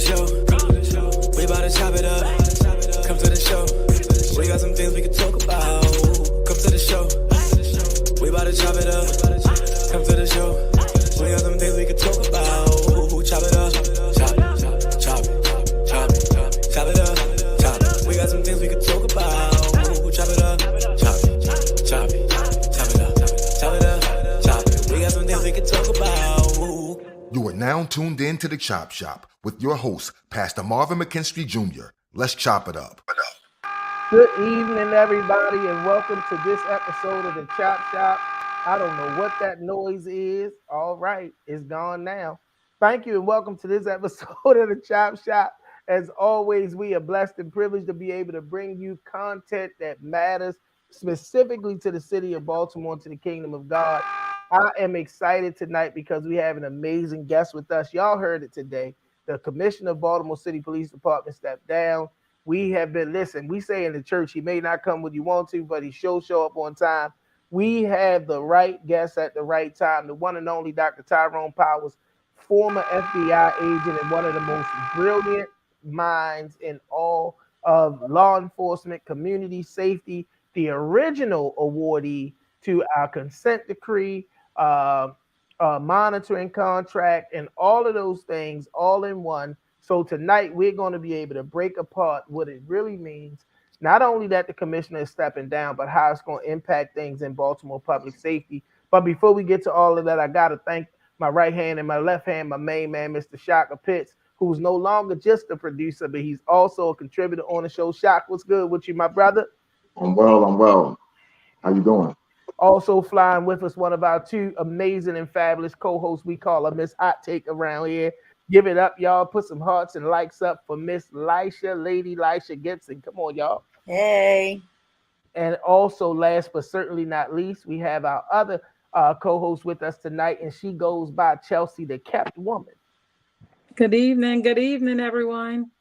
show. We about to chop it up. Come to the show. We got some things we can talk about. Come to the show. We about to chop it up. Come to the show. We got some things we can talk about. Chop it up. Chop it. Chop it. Chop it. Chop it up. Chop it. We got some things we can talk about. Chop it up. Chop it. Chop it. Chop it up. Chop it up. Chop it. We got some things we can talk about. You are now tuned in to the Chop Shop with your host, Pastor Marvin McKenstry Jr. Let's chop it up. Good evening, everybody, and welcome to this episode of the Chop Shop. I don't know what that noise is. All right, it's gone now. Thank you, and welcome to this episode of the Chop Shop. As always, we are blessed and privileged to be able to bring you content that matters specifically to the city of Baltimore, to the kingdom of God. I am excited tonight because we have an amazing guest with us. Y'all heard it today. The commissioner of Baltimore City Police Department stepped down. We have been, listen, we say in the church, he may not come when you want to, but he show up on time. We have the right guest at the right time, the one and only Dr. Tyrone Powers, former FBI agent and one of the most brilliant minds in all of law enforcement, community safety, the original awardee to our consent decree, monitoring contract, and all of those things all in one. So tonight we're going to be able to break apart what it really means, not only that the commissioner is stepping down, but how it's going to impact things in Baltimore public safety. But before we get to all of that, I got to thank my right hand and my left hand, my main man, Mr. Shaka Pitts, who's no longer just a producer, but he's also a contributor on the show. Shaka, what's good with you, my brother? I'm well. How you doing? Also flying with us, one of our two amazing and fabulous co-hosts. We call her Miss Hot Take around here. Give it up, y'all. Put some hearts and likes up for Miss Lisha, Lady Lisha Gibson. Come on, y'all. Hey. And also, last but certainly not least, we have our other co-host with us tonight, and she goes by Chelsea, the Thekeptwoman. Good evening, everyone.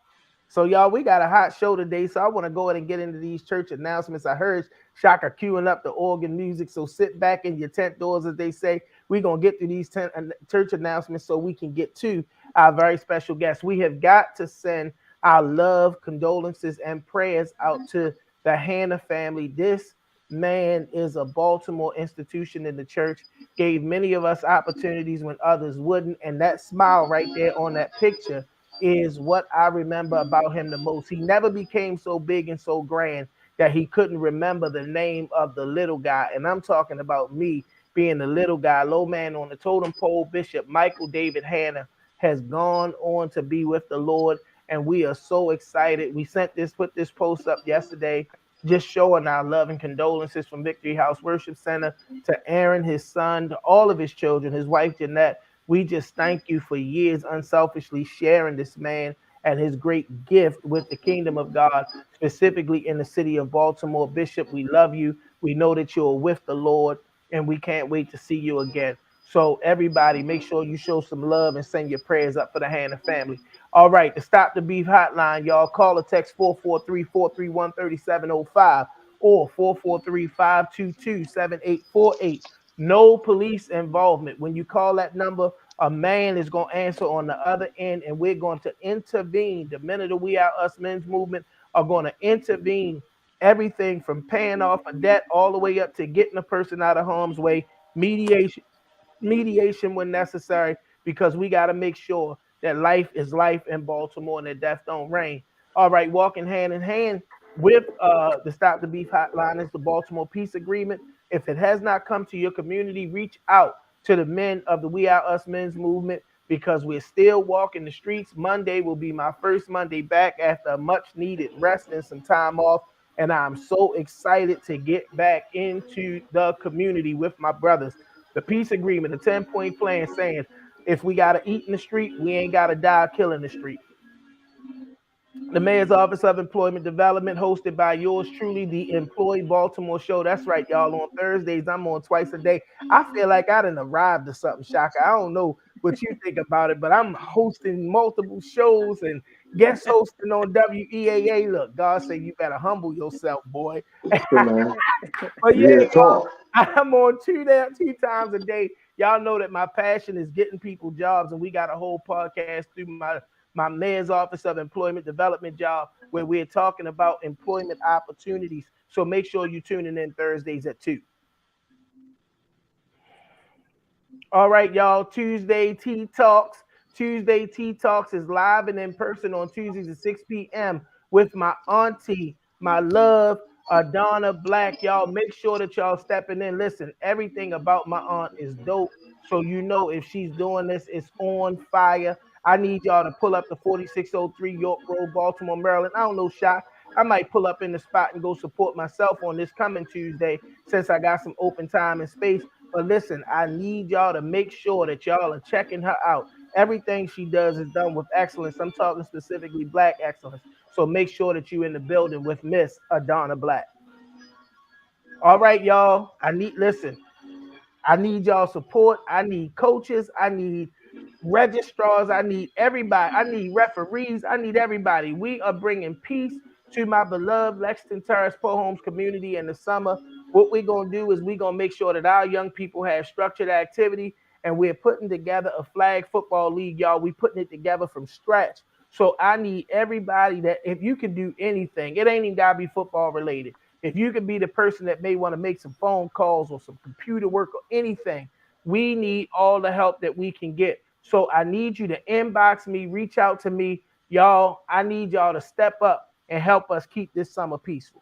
So, y'all, we got a hot show today, so I want to go ahead and get into these church announcements. I heard Shaka queuing up the organ music, so sit back in your tent doors, as they say. We're going to get through these church announcements so we can get to our very special guest. We have got to send our love, condolences, and prayers out to the Hannah family. This man is a Baltimore institution in the church, gave many of us opportunities when others wouldn't, and that smile right there on that picture is what I remember about him the most. He never became so big and so grand that he couldn't remember the name of the little guy, and I'm talking about me being the little guy, low man on the totem pole. Bishop Michael David Hannah has gone on to be with the Lord, and we are so excited. We put this post up yesterday, just showing our love and condolences from Victory House Worship Center to Aaron, his son, to all of his children, his wife Jeanette. We just thank you for years unselfishly sharing this man and his great gift with the kingdom of God, specifically in the city of Baltimore. Bishop, we love you. We know that you're with the Lord, and we can't wait to see you again. So everybody, make sure you show some love and send your prayers up for the Hannah family. All right, the Stop the Beef hotline, y'all. Call or text 443-431-3705 or 443-522-7848. No police involvement. When you call that number, a man is going to answer on the other end, and we're going to intervene. The men of the We Are Us men's movement are going to intervene. Everything from paying off a debt all the way up to getting a person out of harm's way. Mediation when necessary, because we got to make sure that life is life in Baltimore and that death don't reign. All right, walking hand in hand with the Stop the Beef hotline is the Baltimore Peace Agreement. If it has not come to your community, reach out to the men of the We Are Us men's movement, because we're still walking the streets. Monday will be my first Monday back after a much needed rest and some time off. And I'm so excited to get back into the community with my brothers. The Peace Agreement, a 10-point plan saying, if we got to eat in the street, we ain't got to die killing the street. The Mayor's Office of Employment Development, hosted by yours truly, the Employee Baltimore Show. That's right, y'all. On Thursdays, I'm on twice a day. I feel like I done arrived or something, Shaka. I don't know what you think about it, but I'm hosting multiple shows and guest hosting on WEAA. Look, God say you better humble yourself, boy. But yeah, I'm on two times a day. Y'all know that my passion is getting people jobs, and we got a whole podcast through my my mayor's office of employment development job, where we're talking about employment opportunities. So make sure you're tuning in Thursdays at 2. All right, y'all. Tuesday Tea Talks. Tuesday Tea Talks is live and in person on Tuesdays at 6 p.m. with my auntie, my love, Donna Black. Y'all make sure that y'all stepping in. Listen, everything about my aunt is dope. So you know if she's doing this, it's on fire. I need y'all to pull up the 4603 York Road, Baltimore, Maryland. I don't know, Shaka. I might pull up in the spot and go support myself on this coming Tuesday since I got some open time and space. But listen, I need y'all to make sure that y'all are checking her out. Everything she does is done with excellence. I'm talking specifically Black excellence. So make sure that you're in the building with Miss Adonna Black. All right, y'all. I need y'all support. I need coaches. I need registrars. I need everybody. I need referees. I need everybody. We are bringing peace to my beloved Lexington Terrace Cohost community in the summer. What we're going to do is we're going to make sure that our young people have structured activity, and we're putting together a flag football league, y'all. We're putting it together from scratch. So I need everybody that if you can do anything, it ain't even got to be football related. If you can be the person that may want to make some phone calls or some computer work or anything, we need all the help that we can get. So I need you to inbox me, reach out to me. Y'all, I need y'all to step up and help us keep this summer peaceful.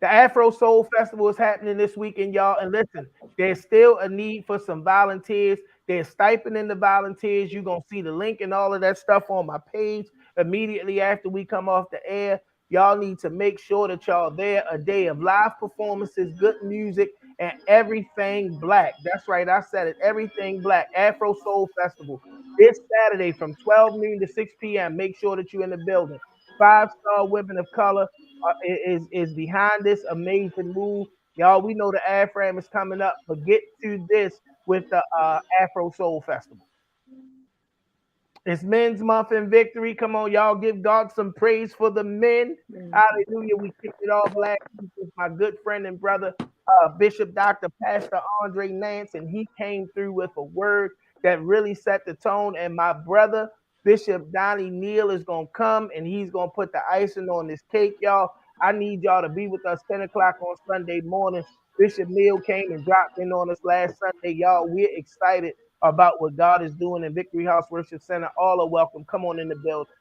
The Afro Soul Festival is happening this weekend, y'all. And listen, there's still a need for some volunteers. There's stipending the volunteers. You're going to see the link and all of that stuff on my page immediately after we come off the air. Y'all need to make sure that y'all there. A day of live performances, good music, and everything Black. That's right, I said it. Everything Black. Afro Soul Festival. This Saturday from 12 noon to 6 p.m. Make sure that you're in the building. 5-star women of color is behind this amazing move. Y'all, we know the AFRAM is coming up, but get to this with the Afro Soul Festival. It's Men's Month in Victory. Come on, y'all, give God some praise for the men. Hallelujah. We kicked it off last week with my good friend and brother, Bishop Dr. Pastor Andre Nance, and he came through with a word that really set the tone. And my brother, Bishop Donnie Neal, is going to come, and he's going to put the icing on this cake, y'all. I need y'all to be with us 10 o'clock on Sunday morning. Bishop Neal came and dropped in on us last Sunday, y'all. We're excited about what God is doing in Victory House Worship Center. All are welcome. Come on in the building.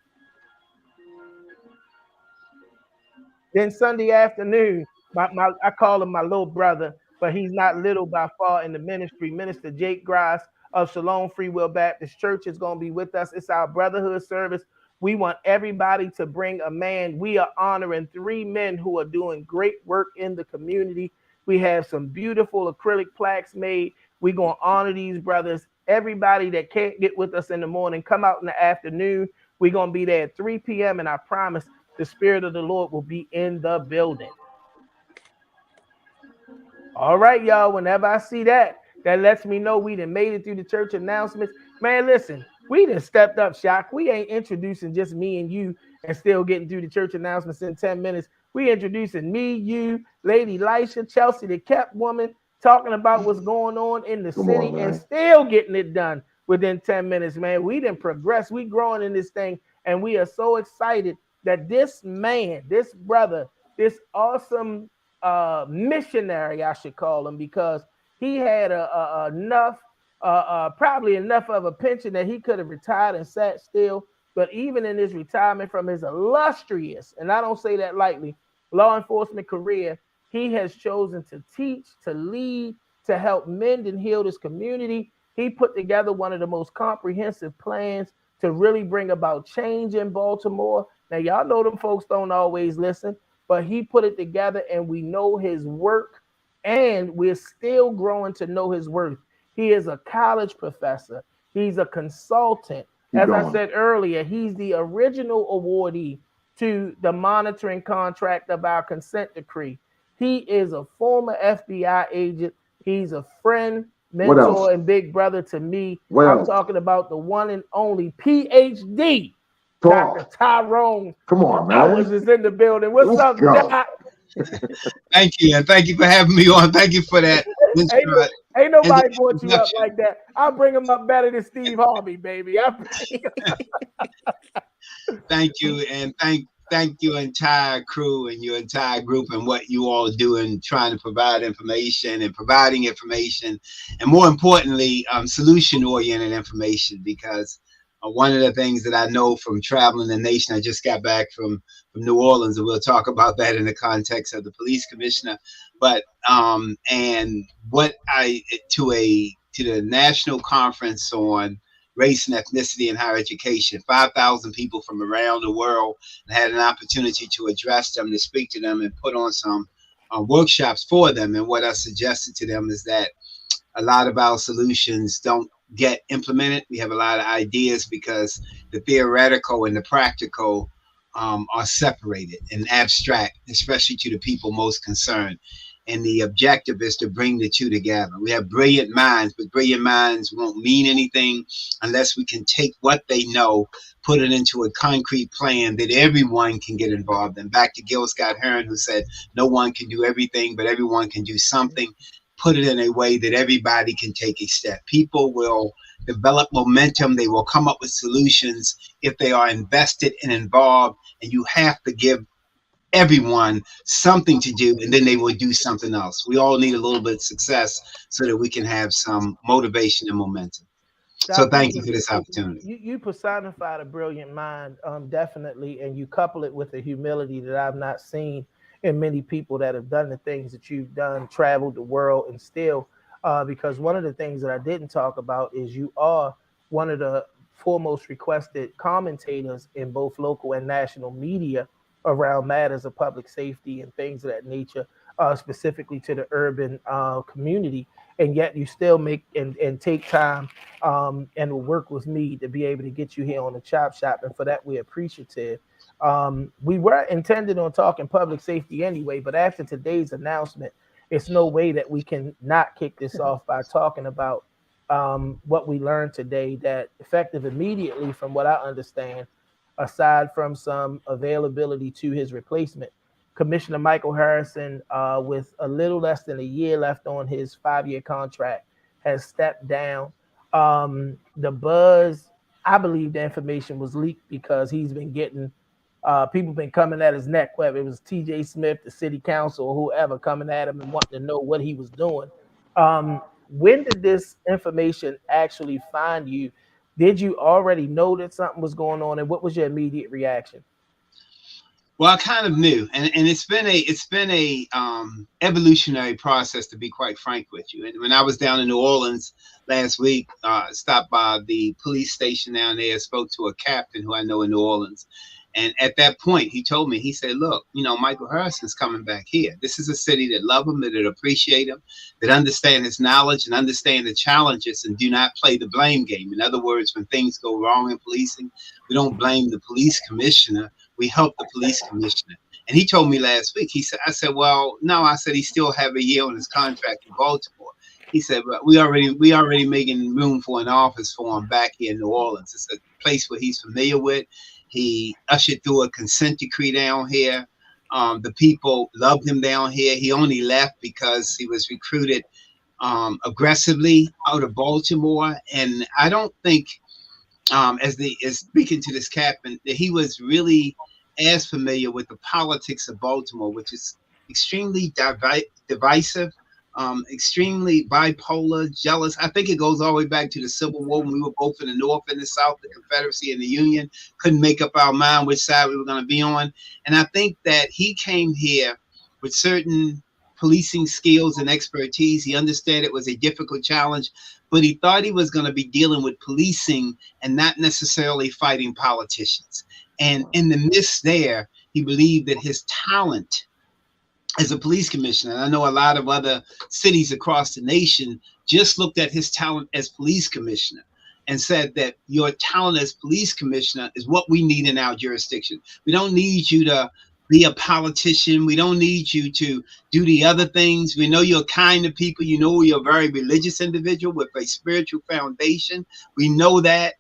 Then Sunday afternoon, I call him my little brother, but he's not little by far in the ministry. Minister Jake Grice of Shalom Free Will Baptist Church is going to be with us. It's our brotherhood service. We want everybody to bring a man. We are honoring 3 men who are doing great work in the community. We have some beautiful acrylic plaques made. We're going to honor these brothers. Everybody that can't get with us in the morning, come out in the afternoon. We're going to be there at 3 p.m. and I promise the Spirit of the Lord will be in the building. All right, y'all. Whenever I see that lets me know we done made it through the church announcements. Man, listen, we done stepped up, Shaka. We ain't introducing just me and you and still getting through the church announcements in 10 minutes. We introducing me, you, Lady Lisha, Chelsea, the Thekeptwoman, talking about what's going on in the city and still getting it done within 10 minutes, man. We done progressed. We growing in this thing, and we are so excited that this man, this brother, this awesome missionary, I should call him, because he had probably enough of a pension that he could have retired and sat still. But even in his retirement from his illustrious, and I don't say that lightly, law enforcement career, he has chosen to teach, to lead, to help mend and heal this community. He put together one of the most comprehensive plans to really bring about change in Baltimore. Now, y'all know them folks don't always listen, but he put it together, and we know his work, and we're still growing to know his worth. He is a college professor. He's a consultant. As I said earlier, he's the original awardee to the monitoring contract of our consent decree. He is a former FBI agent. He's a friend, mentor, and big brother to me. I'm talking about the one and only PhD, Dr. Tyrone Powers is in the building. What's up, Doc? Thank you, and thank you for having me on. Thank you for that Ain't nobody brought you up like that. I'll bring him up better than Steve Harvey, baby. Thank you, and thank your entire crew and your entire group and what you all do in trying to provide information and providing information, and more importantly, solution-oriented information. Because one of the things that I know from traveling the nation, I just got back from New Orleans, and we'll talk about that in the context of the police commissioner. But and what to the national conference on race and ethnicity in higher education, 5,000 people from around the world, and had an opportunity to address them, to speak to them, and put on some workshops for them. And what I suggested to them is that a lot of our solutions don't get implemented. We have a lot of ideas because the theoretical and the practical are separated and abstract, especially to the people most concerned. And the objective is to bring the two together. We have brilliant minds, but brilliant minds won't mean anything unless we can take what they know, put it into a concrete plan that everyone can get involved in. Back to Gil Scott-Heron, who said, no one can do everything, but everyone can do something. Put it in a way that everybody can take a step. People will develop momentum. They will come up with solutions if they are invested and involved. And you have to give everyone something to do, and then they will do something else. We all need a little bit of success so that we can have some motivation and momentum. So thank you for this opportunity. You personified a brilliant mind, definitely, and you couple it with a humility that I've not seen in many people that have done the things that you've done, traveled the world, and still, because one of the things that I didn't talk about is you are one of the foremost requested commentators in both local and national media around matters of public safety and things of that nature, specifically to the urban community. And yet you still make and take time and will work with me to be able to get you here on the Chop Shop. And for that, we're appreciative. We were intended on talking public safety anyway, but after today's announcement, it's no way that we can not kick this off by talking about what we learned today, that effective immediately, from what I understand, aside from some availability to his replacement, Commissioner Michael Harrison, with a little less than a year left on his 5-year contract, has stepped down. The buzz, I believe the information was leaked because he's been getting, people been coming at his neck, whether it was TJ Smith, the city council, or whoever coming at him and wanting to know what he was doing. When did this information actually find you? Did you already know that something was going on, and what was your immediate reaction? Well, I kind of knew, and it's been a evolutionary process, to be quite frank with you. And when I was down in New Orleans last week, stopped by the police station down there, spoke to a captain who I know in New Orleans. And at that point, he told me, he said, look, Michael Harrison's coming back here. This is a city that love him, that appreciate him, that understand his knowledge and understand the challenges and do not play the blame game. In other words, when things go wrong in policing, we don't blame the police commissioner. We help the police commissioner. And he told me last week, I said, well, no, I said, he still have a year on his contract in Baltimore. He said, but we already making room for an office for him back here in New Orleans. It's a place where he's familiar with. He ushered through a consent decree down here. The people loved him down here. He only left because he was recruited aggressively out of Baltimore. And I don't think, as speaking to this captain, that he was really as familiar with the politics of Baltimore, which is extremely divisive, extremely bipolar, jealous. I think it goes all the way back to the Civil War when we were both in the North and the South, the Confederacy and the Union, couldn't make up our mind which side we were going to be on. And I think that he came here with certain policing skills and expertise. He understood it was a difficult challenge, but he thought he was going to be dealing with policing and not necessarily fighting politicians. And in the midst there, he believed that his talent as a police commissioner, and I know a lot of other cities across the nation just looked at his talent as police commissioner and said that your talent as police commissioner is what we need in our jurisdiction. We don't need you to be a politician. We don't need you to do the other things. We know you're kind to people. You know you're a very religious individual with a spiritual foundation. We know that,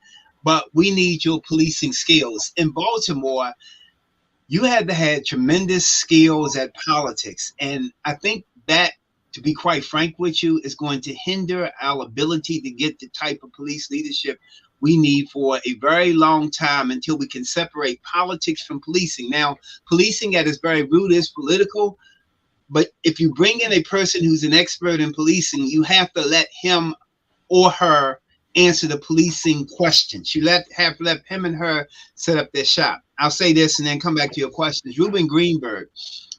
but we need your policing skills. In Baltimore, you had to have tremendous skills at politics. And I think that to be quite frank with you, is going to hinder our ability to get the type of police leadership we need for a very long time until we can separate politics from policing. Now, policing at its very root is political, but if you bring in a person who's an expert in policing, you have to let him or her answer the policing questions. You have to let him and her set up their shop. I'll say this and then come back to your questions. Reuben Greenberg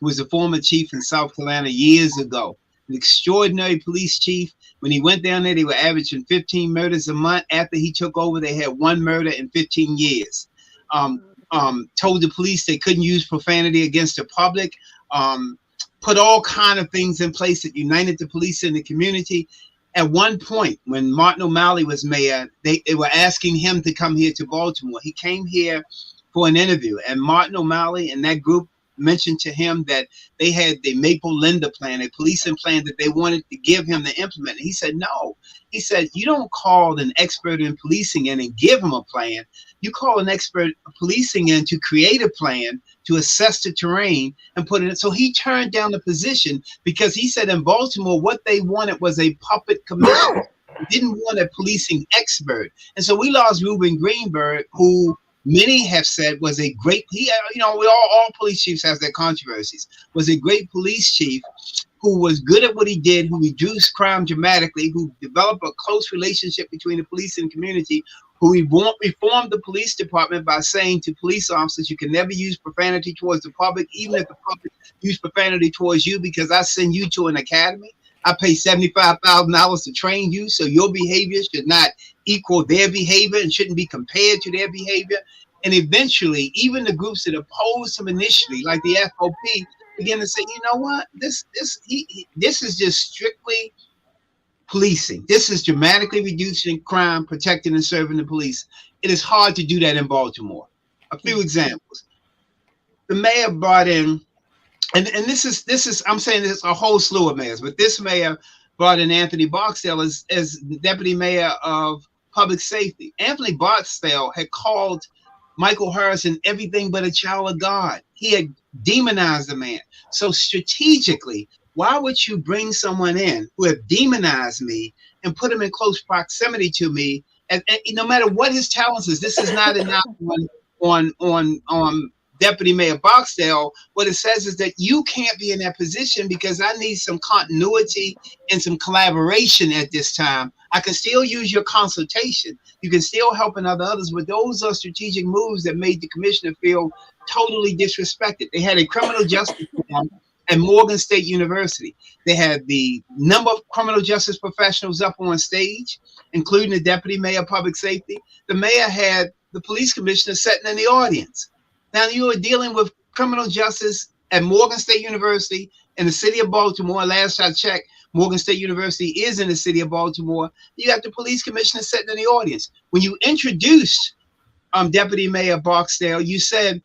was a former chief in South Carolina years ago, an extraordinary police chief. When he went down there, they were averaging 15 murders a month. After he took over, they had 1 murder in 15 years. Told the police they couldn't use profanity against the public. Put all kind of things in place that united the police in the community. At one point, when Martin O'Malley was mayor, they were asking him to come here to Baltimore. He came here for an interview, and Martin O'Malley and that group mentioned to him that they had the Maple Linda plan, a policing plan that they wanted to give him to implement. He said, no. He said, you don't call an expert in policing in and give him a plan. You call an expert policing in to create a plan, to assess the terrain and put it in. So he turned down the position because he said in Baltimore, what they wanted was a puppet commissioner. They didn't want a policing expert. And so we lost Reuben Greenberg, who many have said was a great, all police chiefs have their controversies, was a great police chief who was good at what he did, who reduced crime dramatically, who developed a close relationship between the police and community, who reformed the police department by saying to police officers, you can never use profanity towards the public, even if the public use profanity towards you, because I send you to an academy. I pay $75,000 to train you, so your behavior should not equal their behavior and shouldn't be compared to their behavior. And eventually, even the groups that opposed him initially, like the FOP, began to say, you know what, this is just strictly policing. This is dramatically reducing crime, protecting and serving the police. It is hard to do that in Baltimore. A few examples. The mayor brought in, and this is I'm saying there's a whole slew of mayors, but this mayor brought in Anthony Barksdale as deputy mayor of public safety. Anthony Barksdale had called Michael Harrison everything but a child of God. He had demonized the man. So strategically, why would you bring someone in who have demonized me and put him in close proximity to me? And no matter what his talents is, this is not enough on Deputy Mayor Barksdale. What it says is that you can't be in that position because I need some continuity and some collaboration at this time. I can still use your consultation. You can still help another others, but those are strategic moves that made the commissioner feel totally disrespected. They had a criminal justice reform at Morgan State University. They had the number of criminal justice professionals up on stage, including the deputy mayor of public safety. The mayor had the police commissioner sitting in the audience. Now you are dealing with criminal justice at Morgan State University in the city of Baltimore. Last I checked, Morgan State University is in the city of Baltimore. You have the police commissioner sitting in the audience. When you introduced Deputy Mayor Barksdale, you said,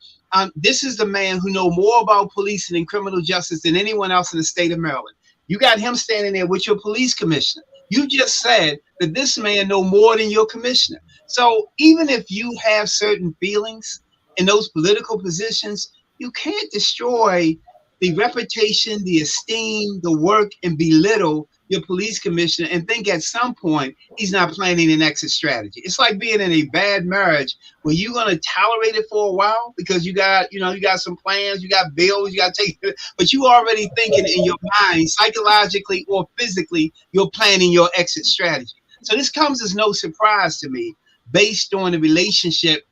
this is the man who knows more about policing and criminal justice than anyone else in the state of Maryland. You got him standing there with your police commissioner. You just said that this man knows more than your commissioner. So even if you have certain feelings in those political positions, you can't destroy the reputation, the esteem, the work, and belittle your police commissioner and think at some point he's not planning an exit strategy. It's like being in a bad marriage where you're going to tolerate it for a while because you got some plans, you got bills, you got to take it, but you already thinking in your mind, psychologically or physically, you're planning your exit strategy. So this comes as no surprise to me based on the relationship.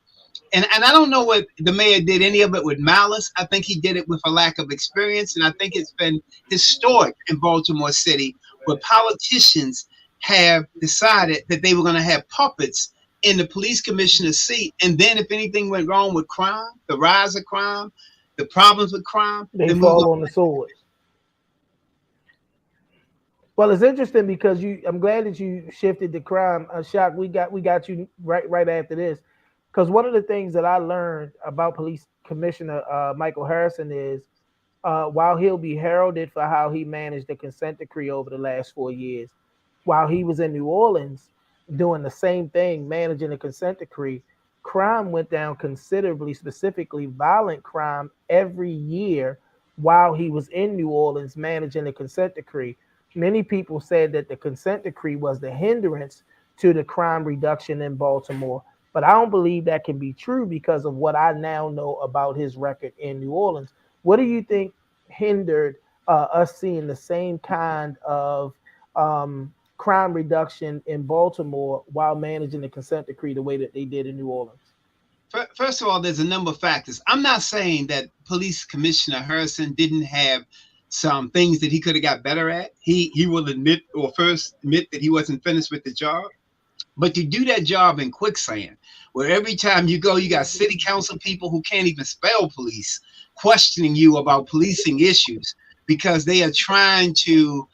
And I don't know what the mayor did any of it with malice. I think he did it with a lack of experience. And I think it's been historic in Baltimore City where politicians have decided that they were going to have puppets in the police commissioner's seat. And then if anything went wrong with crime, the rise of crime, the problems with crime, they fall on the sword. Well, it's interesting because I'm glad that you shifted the crime. Shaka, we got you right after this. Because one of the things that I learned about Police Commissioner Michael Harrison is while he'll be heralded for how he managed the consent decree over the last 4 years, while he was in New Orleans doing the same thing, managing the consent decree, crime went down considerably, specifically violent crime every year while he was in New Orleans managing the consent decree. many people said that the consent decree was the hindrance to the crime reduction in Baltimore. But I don't believe that can be true because of what I now know about his record in New Orleans. What do you think hindered us seeing the same kind of crime reduction in Baltimore while managing the consent decree the way that they did in New Orleans? First of all, there's a number of factors. I'm not saying that Police Commissioner Harrison didn't have some things that he could have got better at. He will admit that he wasn't finished with the job. But to do that job in quicksand, where every time you go, you got city council people who can't even spell police questioning you about policing issues because they are trying to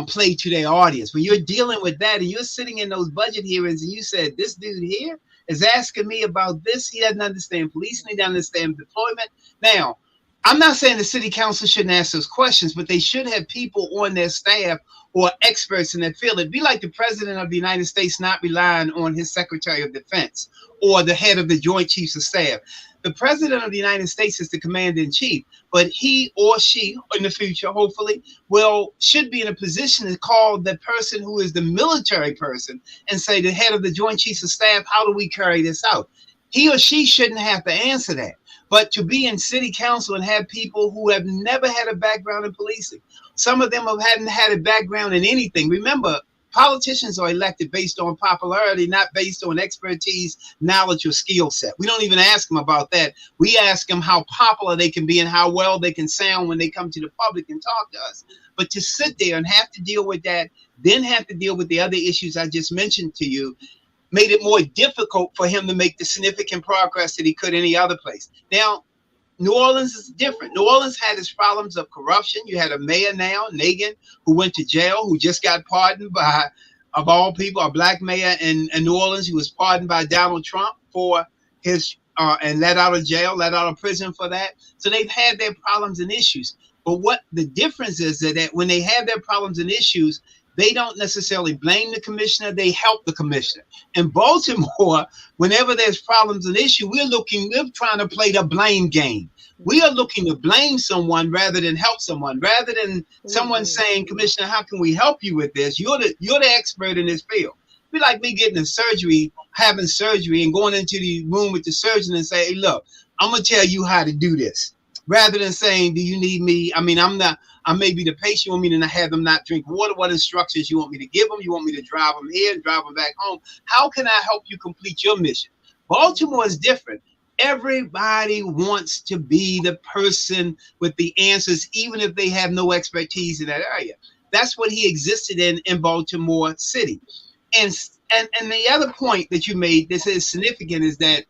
play to their audience. When you're dealing with that and you're sitting in those budget hearings and you said, this dude here is asking me about this. He doesn't understand policing. He doesn't understand deployment. Now, I'm not saying the city council shouldn't ask those questions, but they should have people on their staff who are experts in that field. It'd be like the president of the United States not relying on his secretary of defense or the head of the Joint Chiefs of Staff. The president of the United States is the commander in chief, but he or she in the future, hopefully, should be in a position to call the person who is the military person and say, the head of the Joint Chiefs of Staff, how do we carry this out? He or she shouldn't have to answer that. But to be in city council and have people who have never had a background in policing, some of them hadn't had a background in anything. Remember, politicians are elected based on popularity, not based on expertise, knowledge, or skill set. We don't even ask them about that. We ask them how popular they can be and how well they can sound when they come to the public and talk to us. But to sit there and have to deal with that, then have to deal with the other issues I just mentioned to you, made it more difficult for him to make the significant progress that he could any other place. Now, New Orleans is different. New Orleans had its problems of corruption. You had a mayor now, Nagin, who went to jail, who just got pardoned by, of all people, a black mayor in New Orleans who was pardoned by Donald Trump for his, and let out of jail, let out of prison for that. So they've had their problems and issues. But what the difference is that when they have their problems and issues, they don't necessarily blame the commissioner, they help the commissioner. In Baltimore, whenever there's problems and issues, we're trying to play the blame game. We are looking to blame someone rather than help someone. Rather than someone saying, Commissioner, how can we help you with this? You're the expert in this field. It'd be like me getting having surgery and going into the room with the surgeon and say, hey, look, I'm gonna tell you how to do this. Rather than saying, do you need me? I mean, I may be the patient. You want me to have them not drink water? What instructions you want me to give them? You want me to drive them here and drive them back home? How can I help you complete your mission? Baltimore is different. Everybody wants to be the person with the answers, even if they have no expertise in that area. That's what he existed in Baltimore City. And the other point that you made that is significant is that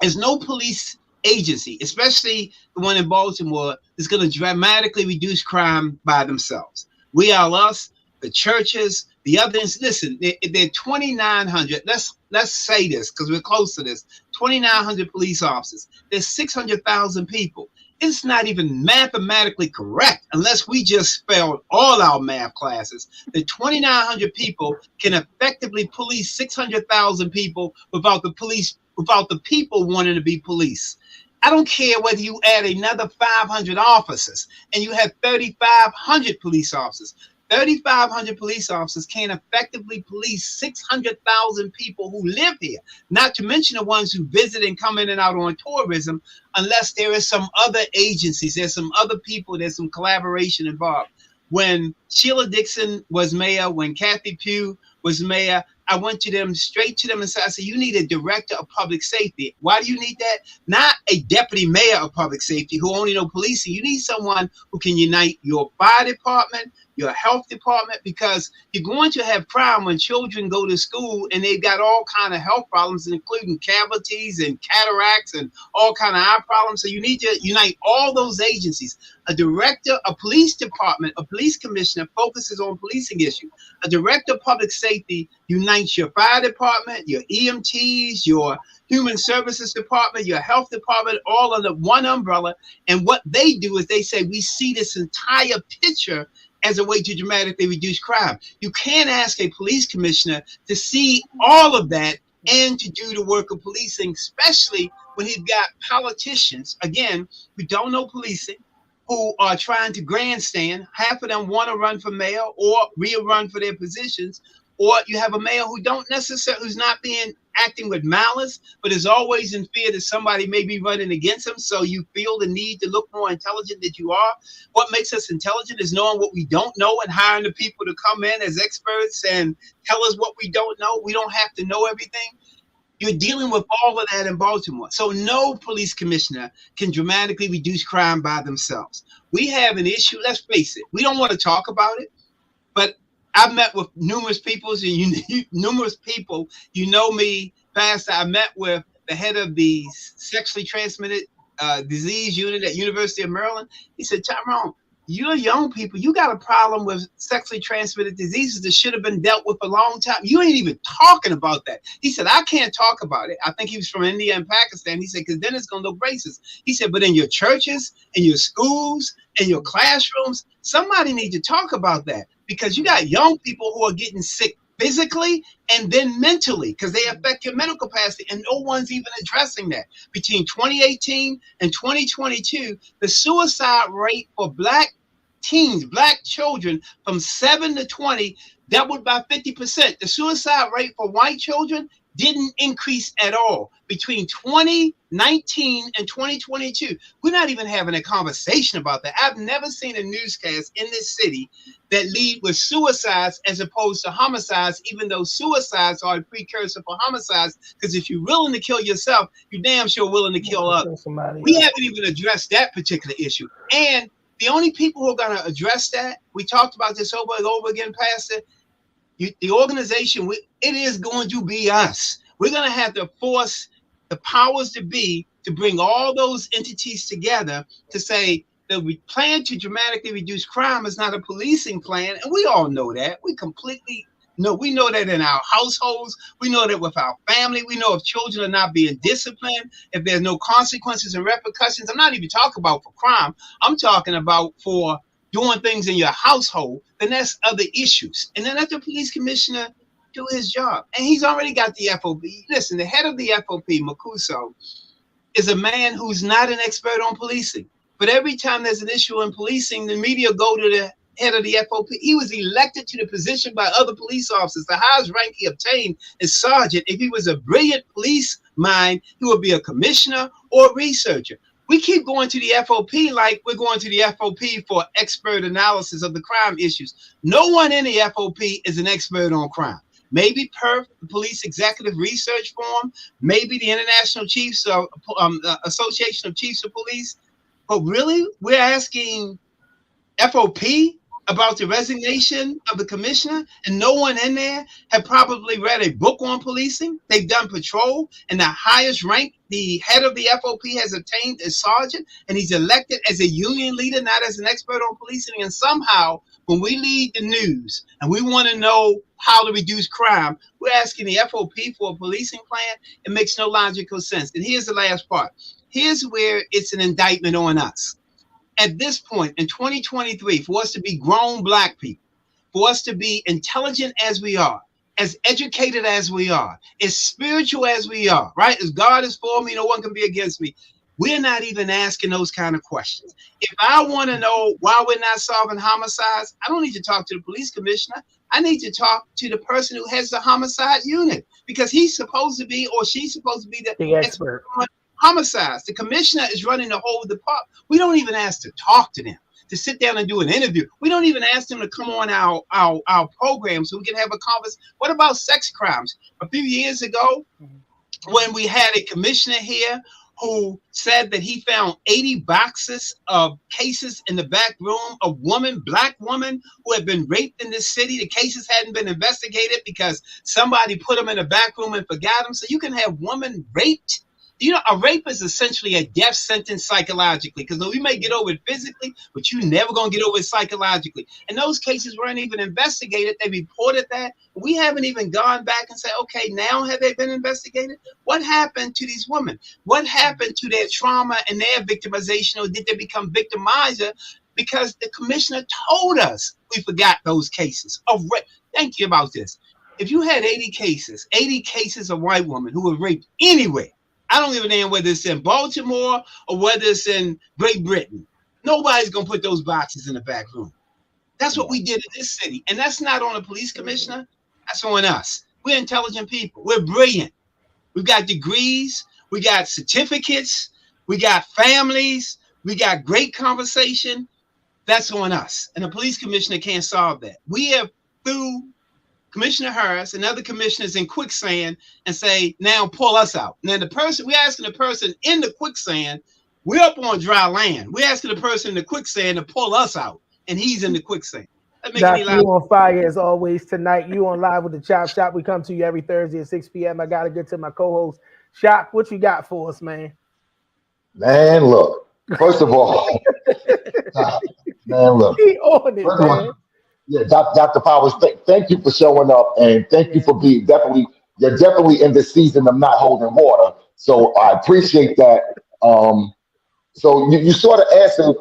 there's no police agency, especially the one in Baltimore, is going to dramatically reduce crime by themselves. We are us, the churches, the others. Listen, they're 2,900. Let's say this because we're close to this. 2,900 police officers. There's 600,000 people. It's not even mathematically correct unless we just failed all our math classes. The 2,900 people can effectively police 600,000 people without the people wanting to be police. I don't care whether you add another 500 officers and you have 3,500 police officers. 3,500 police officers can't effectively police 600,000 people who live here, not to mention the ones who visit and come in and out on tourism, unless there is some other agencies, there's some other people, there's some collaboration involved. When Sheila Dixon was mayor, when Kathy Pugh was mayor, I went straight to them and said, you need a director of public safety. Why do you need that? Not a deputy mayor of public safety who only know policing. You need someone who can unite your fire department, your health department, because you're going to have crime when children go to school and they've got all kind of health problems, including cavities and cataracts and all kind of eye problems. So you need to unite all those agencies. A director, a police department, a police commissioner focuses on policing issues. A director of public safety unites your fire department, your EMTs, your human services department, your health department, all under one umbrella. And what they do is they say, we see this entire picture as a way to dramatically reduce crime. You can't ask a police commissioner to see all of that and to do the work of policing, especially when he's got politicians, again, who don't know policing, who are trying to grandstand. Half of them want to run for mayor or rerun for their positions, or you have a mayor who who's not acting with malice, but is always in fear that somebody may be running against him. So you feel the need to look more intelligent than you are. What makes us intelligent is knowing what we don't know and hiring the people to come in as experts and tell us what we don't know. We don't have to know everything. You're dealing with all of that in Baltimore. So no police commissioner can dramatically reduce crime by themselves. We have an issue. Let's face it. We don't want to talk about it, but I've met with numerous people, you know me, Pastor. I met with the head of the sexually transmitted disease unit at University of Maryland. He said, Tyrone, you're young people. You got a problem with sexually transmitted diseases that should have been dealt with a long time. You ain't even talking about that. He said, I can't talk about it. I think he was from India and Pakistan. He said, because then it's going to look racist. He said, but in your churches, in your schools, in your classrooms, somebody needs to talk about that, because you got young people who are getting sick physically and then mentally, because they affect your mental capacity, and no one's even addressing that. Between 2018 and 2022, the suicide rate for Black teens, Black children from 7 to 20 doubled by 50%. The suicide rate for white children didn't increase at all. Between 2019 and 2022, we're not even having a conversation about that. I've never seen a newscast in this city that lead with suicides as opposed to homicides, even though suicides are a precursor for homicides, because if you're willing to kill yourself, you're damn sure willing to kill others. We haven't even addressed that particular issue. And the only people who are going to address that, we talked about this over and over again, Pastor, the organization, it is going to be us. We're going to have to force the powers to be to bring all those entities together to say that we plan to dramatically reduce crime is not a policing plan. And we all know that. We completely know. We know that in our households. We know that with our family. We know if children are not being disciplined, if there's no consequences and repercussions. I'm not even talking about for crime. I'm talking about for doing things in your household. Then that's other issues. And then let the police commissioner do his job. And he's already got the FOP. Listen, the head of the FOP, Makuso, is a man who's not an expert on policing. But every time there's an issue in policing, the media go to the head of the FOP. He was elected to the position by other police officers. The highest rank he obtained is sergeant. If he was a brilliant police mind, he would be a commissioner or a researcher. We keep going to the FOP like we're going to the FOP for expert analysis of the crime issues. No one in the FOP is an expert on crime. Maybe PERF, the Police Executive Research Forum, maybe the International Chiefs of Association of Chiefs of Police. But really, we're asking FOP about the resignation of the commissioner, and no one in there had probably read a book on policing. They've done patrol, and the highest rank the head of the FOP has attained is sergeant, and he's elected as a union leader, not as an expert on policing. And somehow, when we lead the news and we want to know how to reduce crime, we're asking the FOP for a policing plan. It makes no logical sense. And here's the last part. Here's where it's an indictment on us. At this point in 2023, for us to be grown Black people, for us to be intelligent as we are, as educated as we are, as spiritual as we are, right? As God is for me, no one can be against me. We're not even asking those kind of questions. If I want to know why we're not solving homicides, I don't need to talk to the police commissioner. I need to talk to the person who has the homicide unit, because he's supposed to be, or she's supposed to be the expert on homicides. The commissioner is running the whole department. We don't even ask to talk to them, to sit down and do an interview. We don't even ask them to come on our program so we can have a conversation. What about sex crimes? A few years ago, when we had a commissioner here who said that he found 80 boxes of cases in the back room of Black woman who had been raped in this city. The cases hadn't been investigated because somebody put them in the back room and forgot them. So you can have women raped. You know, a rape is essentially a death sentence psychologically, because we may get over it physically, but you're never going to get over it psychologically. And those cases weren't even investigated. They reported that. We haven't even gone back and said, okay, now have they been investigated? What happened to these women? What happened to their trauma and their victimization, or did they become victimizer? Because the commissioner told us we forgot those cases of rape. Think about this. If you had 80 cases of white women who were raped anywhere, I don't give a damn whether it's in Baltimore or whether it's in Great Britain. Nobody's going to put those boxes in the back room. That's what we did in this city. And that's not on the police commissioner. That's on us. We're intelligent people. We're brilliant. We've got degrees. We got certificates. We got families. We got great conversation. That's on us. And the police commissioner can't solve that. We have, through Commissioner Harris and other commissioners, in quicksand and say, now pull us out. Now the person, we're asking the person in the quicksand, we're up on dry land. We're asking the person in the quicksand to pull us out, and he's in the quicksand. That makes Doc, me you laugh. on fire as always tonight. You on Live with the Chop Shop. We come to you every Thursday at 6 p.m. I got to get to my co-host. Shaka, what you got for us, man? Man, look. First of all, man, look. He on it, First of man. all, yeah, Dr. Powers, thank you for showing up, and thank you for being you're definitely in the season of not holding water. So I appreciate that. So you sort of answered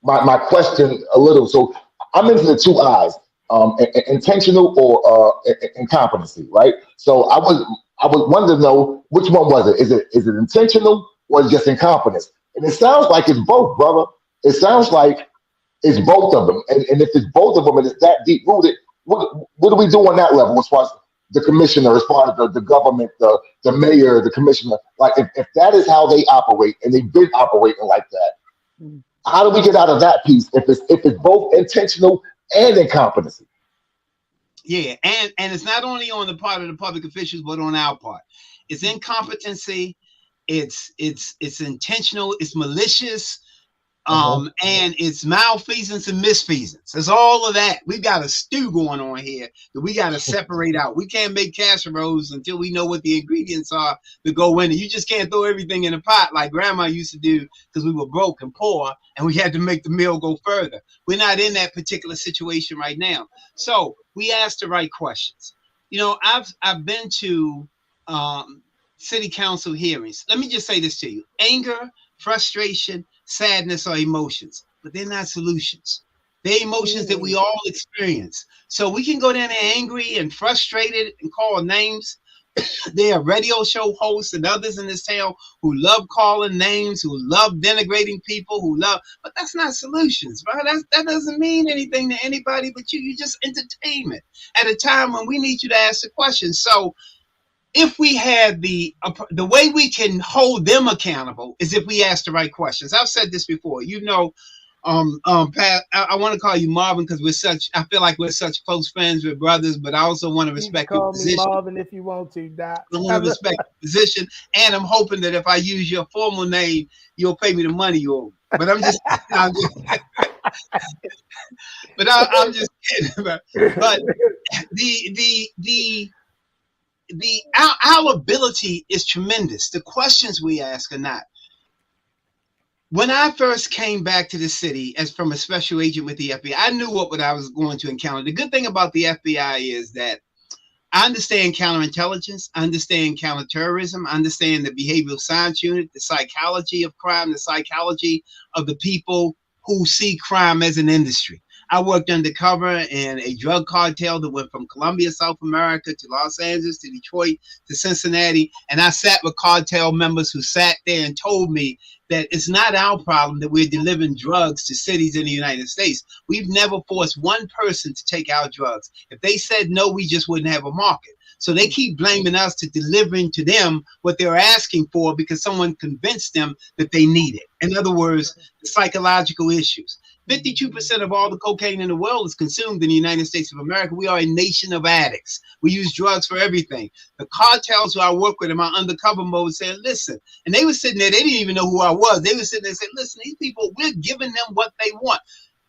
my question a little. So I'm into the two eyes, intentional or incompetency, right? So I would want to know, which one was it? Is it intentional or is it just incompetence? And it sounds like it's both, brother. It sounds like it's both of them. And if it's both of them and it's that deep rooted, what do we do on that level as far as the commissioner, as far as the government, the mayor, the commissioner? Like if that is how they operate and they've been operating like that, how do we get out of that piece if it's both intentional and incompetency? Yeah, and it's not only on the part of the public officials, but on our part. It's incompetency, it's intentional, it's malicious, and it's malfeasance and misfeasance. It's all of that. We've got a stew going on here that we got to separate out. We can't make casseroles until we know what the ingredients are to go in it. You just can't throw everything in a pot like grandma used to do because we were broke and poor and we had to make the meal go further. We're not in that particular situation right now. So we ask the right questions. You know, I've been to city council hearings. Let me just say this to you. Anger, frustration, sadness are emotions, but they're not solutions. They're emotions that we all experience. So we can go down there angry and frustrated and call names. There are radio show hosts and others in this town who love calling names, who love denigrating people, but that's not solutions, right? That doesn't mean anything to anybody but you. You just entertainment at a time when we need you to ask the question. So if we had the way we can hold them accountable is if we ask the right questions. I've said this before, you know, Pat, I want to call you Marvin because I feel like we're such close friends, we're brothers, but I also want to respect your position. Call me Marvin if you want to, Doc. I want to respect your position, and I'm hoping that if I use your formal name, you'll pay me the money you owe. But I'm just kidding. But our ability is tremendous. The questions we ask are not. When I first came back to the city as from a special agent with the FBI, I knew what I was going to encounter. The good thing about the FBI is that I understand counterintelligence, I understand counterterrorism, I understand the behavioral science unit, the psychology of crime, the psychology of the people who see crime as an industry. I worked undercover in a drug cartel that went from Colombia, South America, to Los Angeles, to Detroit, to Cincinnati. And I sat with cartel members who sat there and told me that it's not our problem that we're delivering drugs to cities in the United States. We've never forced one person to take our drugs. If they said no, we just wouldn't have a market. So they keep blaming us to delivering to them what they're asking for because someone convinced them that they need it. In other words, the psychological issues. 52% of all the cocaine in the world is consumed in the United States of America. We are a nation of addicts. We use drugs for everything. The cartels who I work with in my undercover mode said, listen, and they were sitting there, they didn't even know who I was. They were sitting there and said, listen, these people, we're giving them what they want.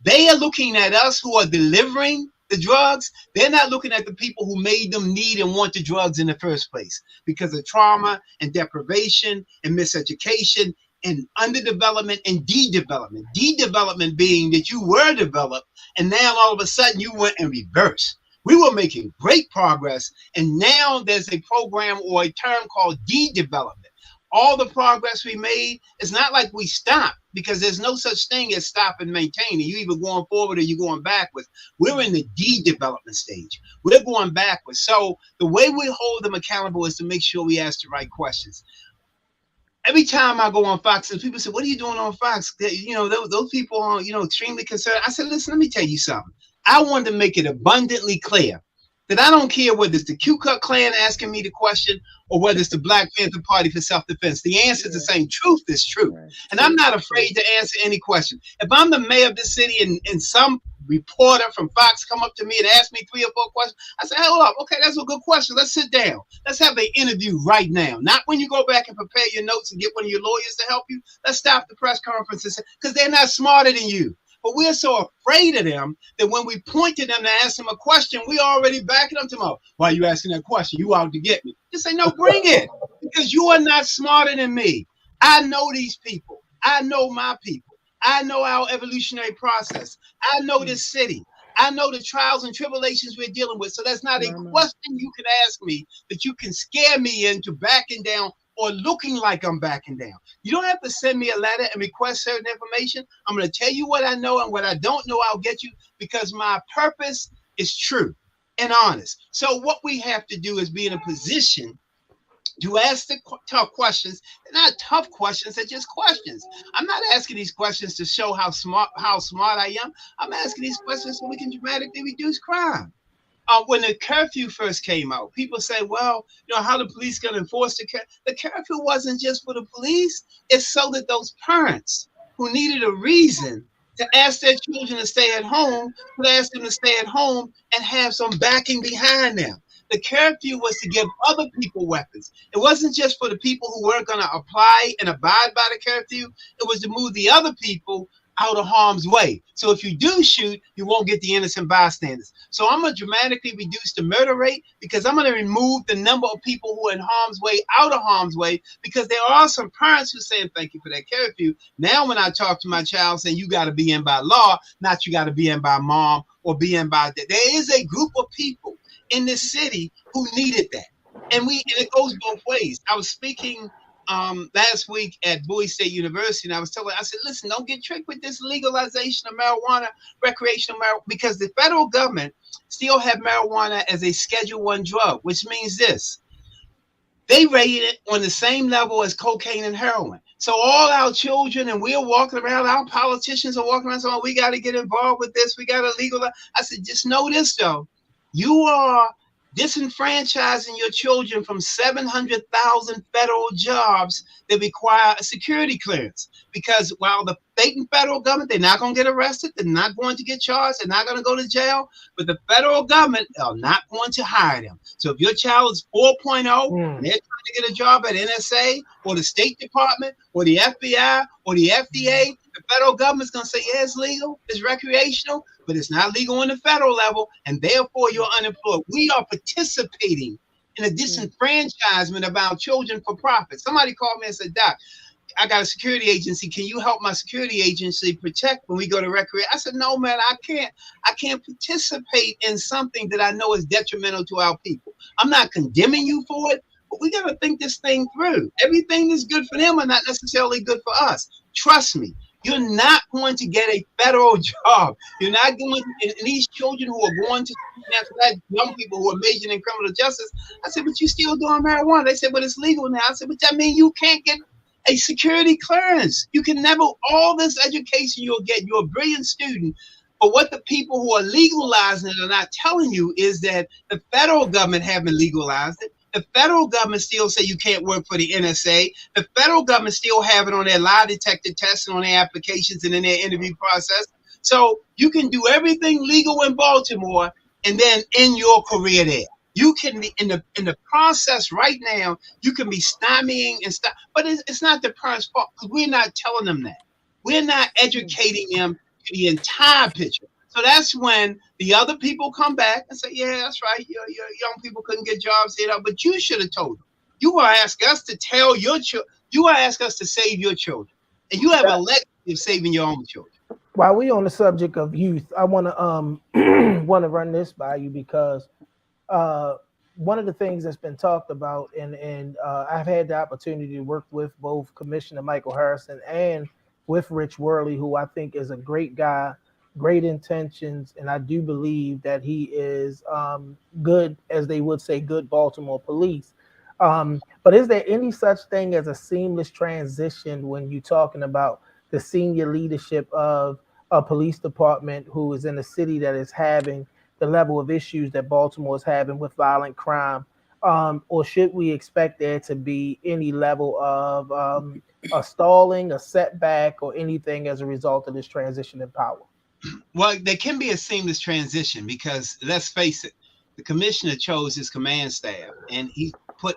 They are looking at us who are delivering the drugs. They're not looking at the people who made them need and want the drugs in the first place because of trauma and deprivation and miseducation and underdevelopment and de-development. De-development being that you were developed and now all of a sudden you went in reverse. We were making great progress and now there's a program or a term called de-development. All the progress we made, it's not like we stopped because there's no such thing as stop and maintain. You either going forward or you're going backwards. We're in the de-development stage. We're going backwards. So the way we hold them accountable is to make sure we ask the right questions. Every time I go on Fox, and people say, "What are you doing on Fox?" Those people are, extremely concerned. I said, "Listen, let me tell you something. I wanted to make it abundantly clear that I don't care whether it's the Ku Klux Klan asking me the question or whether it's the Black Panther Party for self-defense. The answer is the same. Truth is truth. And I'm not afraid to answer any question. If I'm the mayor of the city and some reporter from Fox come up to me and ask me 3 or 4 questions, I say, hold up. Okay, that's a good question. Let's sit down. Let's have an interview right now. Not when you go back and prepare your notes and get one of your lawyers to help you. Let's stop the press conferences because they're not smarter than you. But we're so afraid of them that when we point to them to ask them a question, we already backing up to them. Why are you asking that question? You out to get me. Just say, no, bring it. Because you are not smarter than me. I know these people. I know my people. I know our evolutionary process. I know this city. I know the trials and tribulations we're dealing with. So that's not a question you can ask me that you can scare me into backing down or looking like I'm backing down. You don't have to send me a letter and request certain information. I'm going to tell you what I know, and what I don't know, I'll get you, because my purpose is true and honest. So what we have to do is be in a position to ask the tough questions. They're not tough questions, they're just questions. I'm not asking these questions to show how smart I am. I'm asking these questions so we can dramatically reduce crime. When the curfew first came out, people say, well, how the police going to enforce the curfew? The curfew wasn't just for the police. It's so that those parents who needed a reason to ask their children to stay at home could ask them to stay at home and have some backing behind them. The curfew was to give other people weapons. It wasn't just for the people who weren't going to apply and abide by the curfew. It was to move the other people out of harm's way. So if you do shoot, you won't get the innocent bystanders. So I'm going to dramatically reduce the murder rate because I'm going to remove the number of people who are in harm's way out of harm's way, because there are some parents who saying, thank you for that curfew. Now, when I talk to my child saying you got to be in by law, not you got to be in by mom or be in by that. There is a group of people in this city who needed that. And it goes both ways. I was speaking last week at Bowie State University, and I said, listen, don't get tricked with this legalization of marijuana, recreational marijuana, because the federal government still have marijuana as a Schedule I drug, which means this. They rate it on the same level as cocaine and heroin. So all our children, and we're walking around, our politicians are walking around saying, we got to get involved with this. We got to legalize. I said, just know this, though. You are disenfranchising your children from 700,000 federal jobs that require a security clearance. Because while the state and federal government, they're not going to get arrested, they're not going to get charged, they're not going to go to jail, but the federal government are not going to hire them. So if your child is 4.0 and they're trying to get a job at NSA or the State Department or the FBI or the FDA, the federal government's going to say, yeah, it's legal, it's recreational, but it's not legal on the federal level, and therefore you're unemployed. We are participating in a disenfranchisement of our children for profit. Somebody called me and said, Doc, I got a security agency. Can you help my security agency protect when we go to recreate? I said, no, man, I can't participate in something that I know is detrimental to our people. I'm not condemning you for it, but we got to think this thing through. Everything that's good for them are not necessarily good for us. Trust me. You're not going to get a federal job. You're not going to, and these children who are going to, young people who are majoring in criminal justice, I said, but you still doing marijuana. They said, but it's legal now. I said, but that means you can't get a security clearance. You can never, all this education you'll get, you're a brilliant student. But what the people who are legalizing it are not telling you is that the federal government haven't legalized it. The federal government still say you can't work for the NSA. The federal government still have it on their lie detector tests and on their applications and in their interview process. So you can do everything legal in Baltimore and then end your career there. You can be in the process right now. You can be stymieing and stuff, but it's not the parents' fault because we're not telling them that. We're not educating them to the entire picture. So that's when the other people come back and say, yeah, that's right. Your young people couldn't get jobs here, but you should have told them. You are asking us to tell your children. You are asking us to save your children. And you have a legacy of saving your own children. While we on the subject of youth, I want to run this by you because one of the things that's been talked about, and I've had the opportunity to work with both Commissioner Michael Harrison and with Rich Worley, who I think is a great guy, great intentions, and I do believe that he is good, as they would say, good Baltimore police. But is there any such thing as a seamless transition when you're talking about the senior leadership of a police department who is in a city that is having the level of issues that Baltimore is having with violent crime? Or should we expect there to be any level of a stalling, a setback, or anything as a result of this transition in power? Well, there can be a seamless transition because let's face it, the commissioner chose his command staff and he put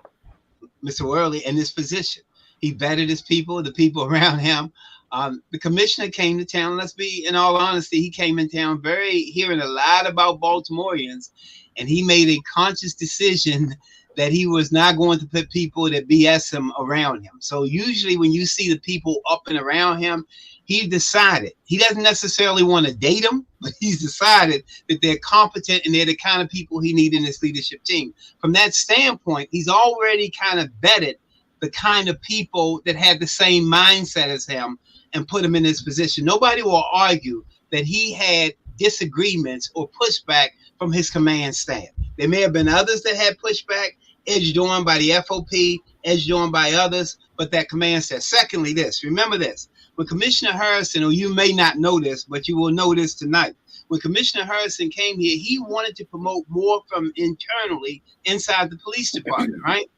Mr. Worley in this position. He vetted his people, the people around him. The commissioner came to town. Let's be in all honesty, he came in town hearing a lot about Baltimoreans, and he made a conscious decision that he was not going to put people that BS him around him. So usually when you see the people up and around him, he decided he doesn't necessarily want to date them, but he's decided that they're competent and they're the kind of people he needs in his leadership team. From that standpoint, he's already kind of vetted the kind of people that had the same mindset as him and put him in this position. Nobody will argue that he had disagreements or pushback from his command staff. There may have been others that had pushback, edged on by the FOP, edged on by others, but that command staff. Secondly, remember this, when Commissioner Harrison, or you may not know this, but you will know this tonight, when Commissioner Harrison came here, he wanted to promote more from internally inside the police department, right?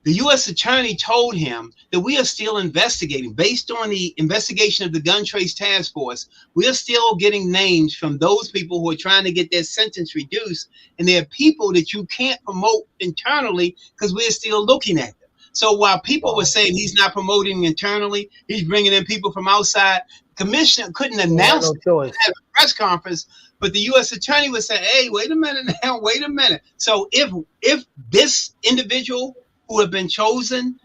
The U.S. attorney told him that we are still investigating. Based on the investigation of the Gun Trace Task Force, we are still getting names from those people who are trying to get their sentence reduced. And there are people that you can't promote internally because we're still looking at them. So while people were saying he's not promoting internally, he's bringing in people from outside, the commissioner couldn't announce it at a press conference, but the U.S. attorney would say, hey, wait a minute now, wait a minute. So if this individual who have been chosen,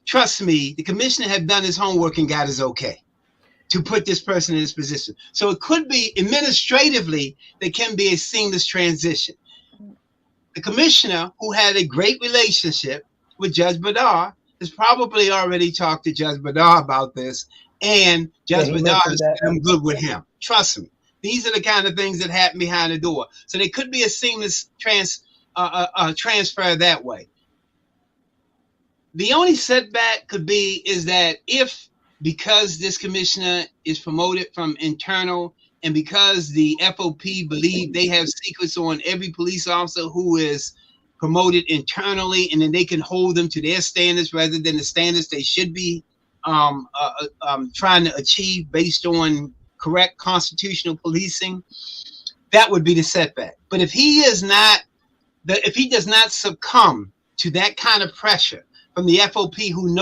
trust me, the commissioner had done his homework and got his okay to put this person in this position. So it could be administratively, there can be a seamless transition. The commissioner, who had a great relationship with Judge Badar, has probably already talked to Judge Badar about this, and Judge Badar has said, I'm good with him. Trust me. These are the kind of things that happen behind the door. So there could be a seamless transfer that way. The only setback is that because this commissioner is promoted from internal and because the FOP believe they have secrets on every police officer who is promoted internally, and then they can hold them to their standards rather than the standards they should be trying to achieve based on correct constitutional policing, that would be the setback. But if he does not succumb to that kind of pressure from the FOP who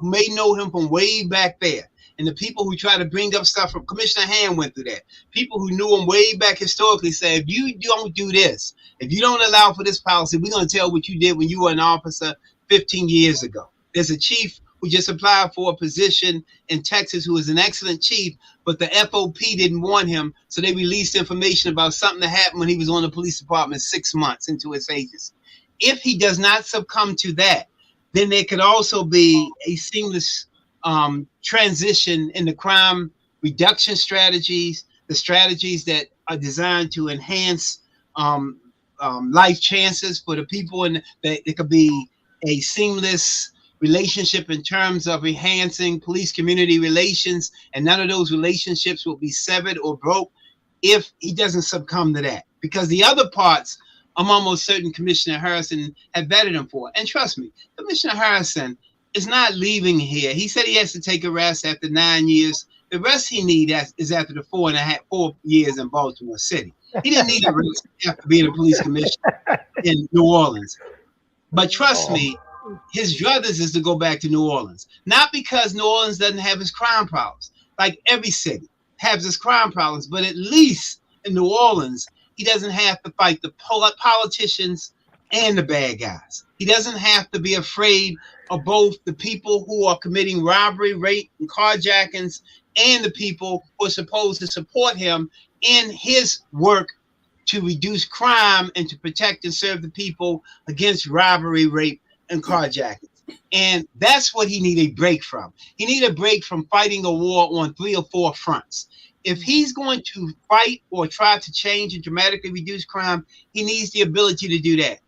may know him from way back there, and the people who try to bring up stuff from Commissioner Hand went through that. People who knew him way back historically say, if you don't do this, if you don't allow for this policy, we're going to tell what you did when you were an officer 15 years ago. There's a chief who just applied for a position in Texas who is an excellent chief, but the FOP didn't want him, so they released information about something that happened when he was on the police department 6 months into his agency. If he does not succumb to that, then there could also be a seamless transition in the crime reduction strategies, the strategies that are designed to enhance life chances for the people, and that it could be a seamless relationship in terms of enhancing police community relations, and none of those relationships will be severed or broke if he doesn't succumb to that. Because the other parts, I'm almost certain Commissioner Harrison had vetted him for. And trust me, Commissioner Harrison is not leaving here. He said he has to take a rest after 9 years. The rest he needs is after the 4 years in Baltimore City. He didn't need a rest after being a police commissioner in New Orleans. But trust me, his druthers is to go back to New Orleans. Not because New Orleans doesn't have his crime problems. Like every city has its crime problems, but at least in New Orleans, he doesn't have to fight the politicians and the bad guys. He doesn't have to be afraid of both the people who are committing robbery, rape, and carjackings, and the people who are supposed to support him in his work to reduce crime and to protect and serve the people against robbery, rape, and carjacking. And that's what he needed a break from. He needed a break from fighting a war on 3 or 4 fronts. If he's going to fight or try to change and dramatically reduce crime, he needs the ability to do that.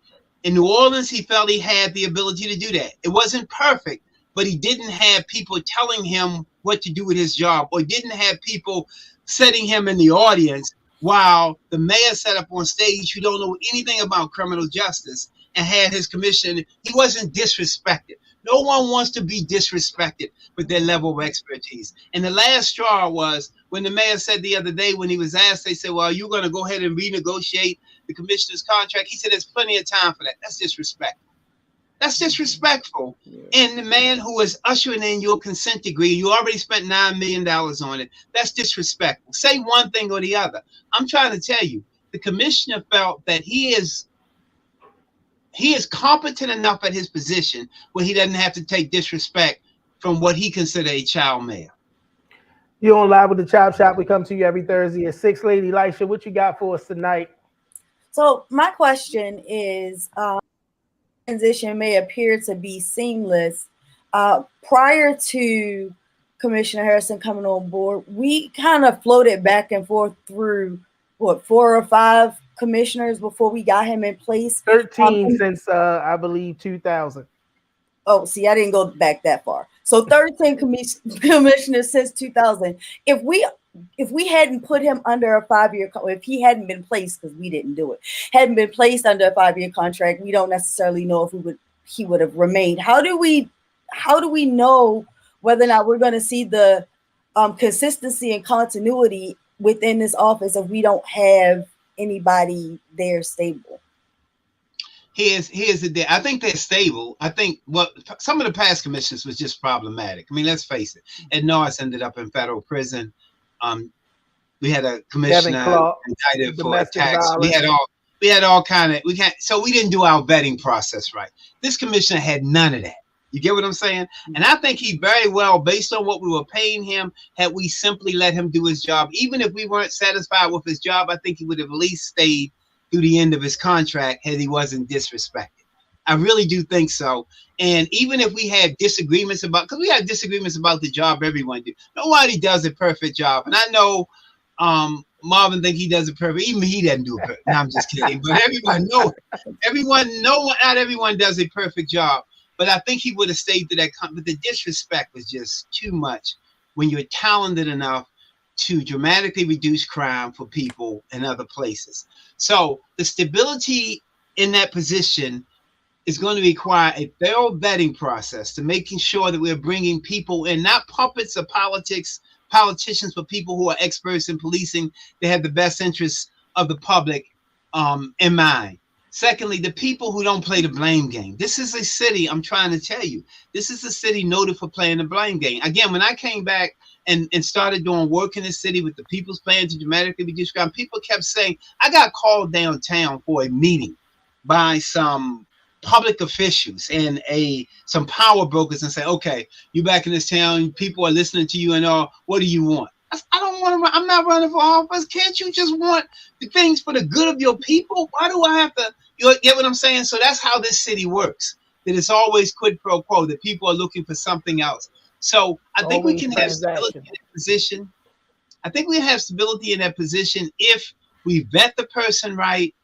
In New Orleans, he felt he had the ability to do that. It wasn't perfect, but he didn't have people telling him what to do with his job, or didn't have people setting him in the audience while the mayor sat up on stage who don't know anything about criminal justice and had his commission. He wasn't disrespected. No one wants to be disrespected with their level of expertise. And the last straw was when the mayor said the other day, when he was asked, they said, well, are you going to go ahead and renegotiate the commissioner's contract? He said, there's plenty of time for that. That's disrespectful. That's disrespectful. Yeah. And the man who is ushering in your consent decree, you already spent $9 million on it. That's disrespectful. Say one thing or the other. I'm trying to tell you, the commissioner felt that he is competent enough at his position where he doesn't have to take disrespect from what he considered a child mayor. You're on Live with the Chop Shop. We come to you every Thursday at 6. Lady Lisha, what you got for us tonight? So my question is, transition may appear to be seamless. Prior to Commissioner Harrison coming on board, we kind of floated back and forth through 4 or 5 commissioners before we got him in place. 13 since I believe 2000. Oh, see, I didn't go back that far. So 13 commissioners since 2000. If we hadn't put him under a 5-year, if he hadn't been placed, because we didn't do it, hadn't been placed under a 5-year contract, we don't necessarily know if he would have remained. How do we know whether or not we're going to see the consistency and continuity within this office if we don't have anybody there stable? Here's the deal. I think they're stable. I think some of the past commissioners was just problematic. I mean, let's face it. Ed Norris ended up in federal prison. We had a commissioner indicted for attacks. Violence. We had all kind of so we didn't do our vetting process right. This commissioner had none of that. You get what I'm saying? And I think he very well, based on what we were paying him, had we simply let him do his job, even if we weren't satisfied with his job, I think he would have at least stayed through the end of his contract had he wasn't disrespected. I really do think so. And even if we had disagreements because we have disagreements about the job everyone do. Nobody does a perfect job. And I know Marvin think he does it perfect. Even he doesn't do it perfect. No, I'm just kidding. But not everyone does a perfect job. But I think he would have stayed to that. But the disrespect was just too much when you're talented enough to dramatically reduce crime for people in other places. So the stability in that position is going to require a thorough vetting process to making sure that we're bringing people in, not puppets of politicians, but people who are experts in policing. They have the best interests of the public in mind. Secondly, the people who don't play the blame game. This is a city, I'm trying to tell you, this is a city noted for playing the blame game. Again, when I came back and started doing work in the city with the people's plan to dramatically reduce crime, people kept saying, I got called downtown for a meeting by some public officials and some power brokers and say, okay, you back in this town, people are listening to you and all, what do you want? I don't want to run. I'm not running for office. Can't you just want the things for the good of your people? Why do I have to? You get what I'm saying? So that's how this city works. That it's always quid pro quo. That people are looking for something else. So I think we can have stability in that position. I think we have stability in that position if we vet the person right,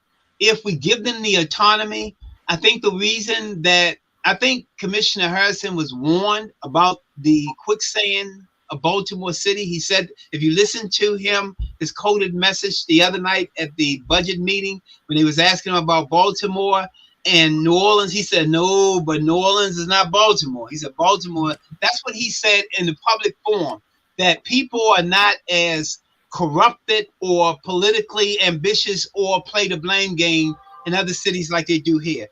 if we give them the autonomy. I think the reason that I think Commissioner Harrison was warned about the quicksand of Baltimore City. He said, if you listen to him, his coded message the other night at the budget meeting, when he was asking him about Baltimore and New Orleans, he said, no, but New Orleans is not Baltimore. He said, Baltimore, that's what he said in the public forum, that people are not as corrupted or politically ambitious or play the blame game in other cities like they do here.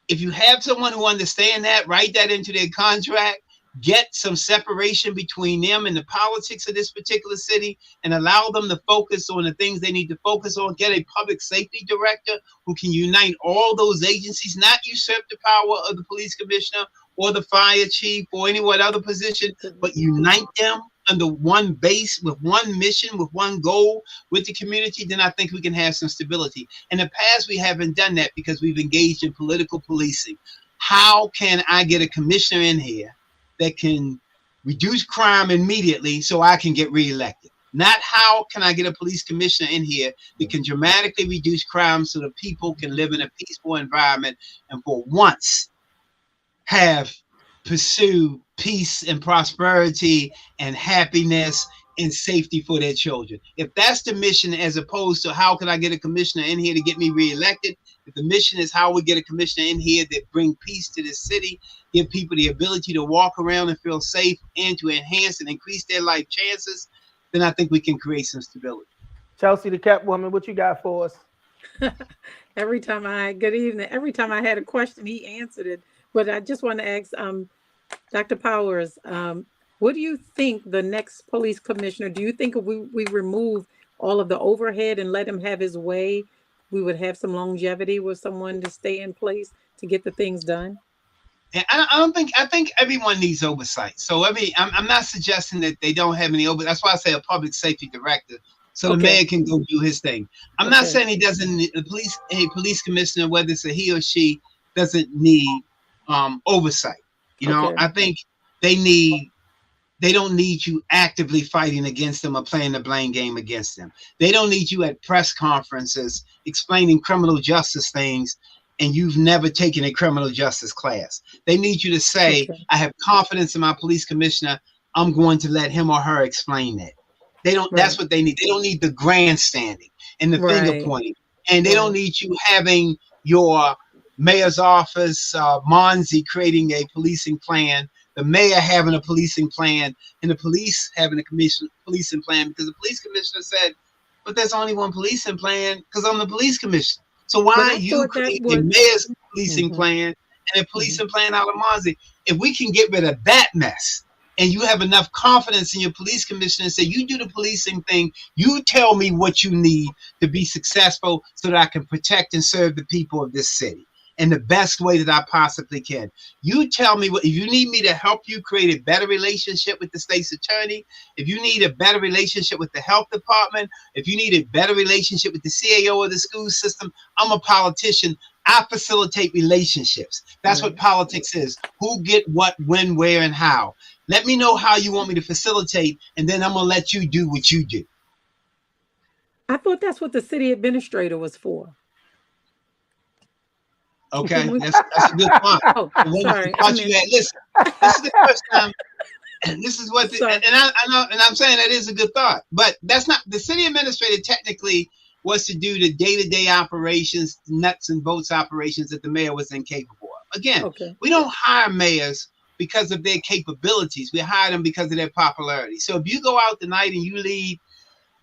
If you have someone who understands that, write that into their contract, get some separation between them and the politics of this particular city and allow them to focus on the things they need to focus on. Get a public safety director who can unite all those agencies, not usurp the power of the police commissioner or the fire chief or any other position, but unite them under one base with one mission, with one goal with the community. Then I think we can have some stability. In the past, we haven't done that because we've engaged in political policing. How can I get a commissioner in here that can reduce crime immediately so I can get reelected? Not how can I get a police commissioner in here that can dramatically reduce crime so that people can live in a peaceful environment and for once pursue peace and prosperity and happiness and safety for their children. If that's the mission, as opposed to how can I get a commissioner in here to get me reelected, if the mission is how we get a commissioner in here that bring peace to this city, give people the ability to walk around and feel safe and to enhance and increase their life chances, then I think we can create some stability. Chelsea, the Catwoman, what you got for us? Every time I had a question, he answered it. But I just want to ask Dr. Powers, what do you think the next police commissioner, do you think if we remove all of the overhead and let him have his way, we would have some longevity with someone to stay in place to get the things done? And I think everyone needs oversight. So I'm not suggesting that they don't have any oversight. That's why I say a public safety director, so the mayor can go do his thing. I'm not saying he doesn't need a police commissioner, whether it's a he or she, doesn't need oversight. You know, I think they don't need you actively fighting against them or playing the blame game against them. They don't need you at press conferences explaining criminal justice things and you've never taken a criminal justice class. They need you to say, I have confidence in my police commissioner. I'm going to let him or her explain that. They don't, that's what they need. They don't need the grandstanding and the finger pointing. And they don't need you having your mayor's office, Monzi, creating a policing plan, the mayor having a policing plan, and the police having a policing plan, because the police commissioner said, but there's only one policing plan because I'm the police commissioner. So why are you creating a mayor's policing plan and a policing plan out of Monzi? If we can get rid of that mess and you have enough confidence in your police commissioner and say, you do the policing thing, you tell me what you need to be successful so that I can protect and serve the people of this city in the best way that I possibly can. You tell me what, if you need me to help you create a better relationship with the state's attorney, if you need a better relationship with the health department, if you need a better relationship with the CAO of the school system, I'm a politician. I facilitate relationships. That's what politics is. Who get what, when, where, and how. Let me know how you want me to facilitate, and then I'm going to let you do what you do. I thought that's what the city administrator was for. Okay, that's a good point. Oh, sorry. Listen, this is the first time, and this is what, and I'm saying that is a good thought, but that's not, the city administrator technically was to do the day-to-day operations, nuts and bolts operations that the mayor was incapable of. Again, we don't hire mayors because of their capabilities. We hire them because of their popularity. So if you go out tonight and you lead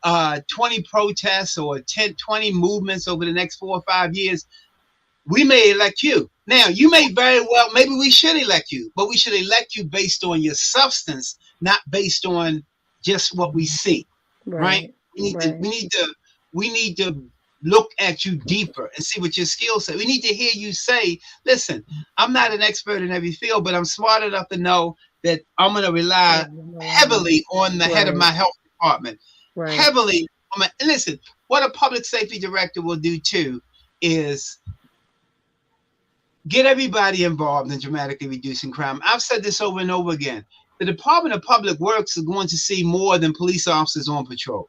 20 protests or 20 movements over the next 4 or 5 years, we may elect you. Now, you may very well, maybe we should elect you, but we should elect you based on your substance, not based on just what we see, right? We need to look at you deeper and see what your skills are. We need to hear you say, listen, I'm not an expert in every field, but I'm smart enough to know that I'm going to rely heavily on the head of my health department, heavily. And listen, what a public safety director will do too is get everybody involved in dramatically reducing crime. I've said this over and over again. The Department of Public Works is going to see more than police officers on patrol.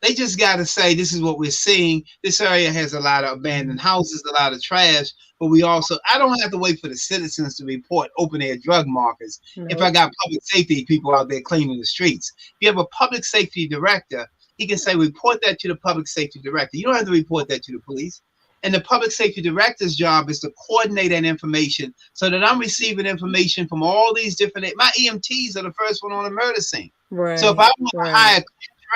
They just got to say, this is what we're seeing. This area has a lot of abandoned houses, a lot of trash, but we also, I don't have to wait for the citizens to report open air drug markets. If I got public safety people out there cleaning the streets. If you have a public safety director, he can say, report that to the public safety director. You don't have to report that to the police. And the public safety director's job is to coordinate that information so that I'm receiving information from all these different, my EMTs are the first one on the murder scene. So if I want to hire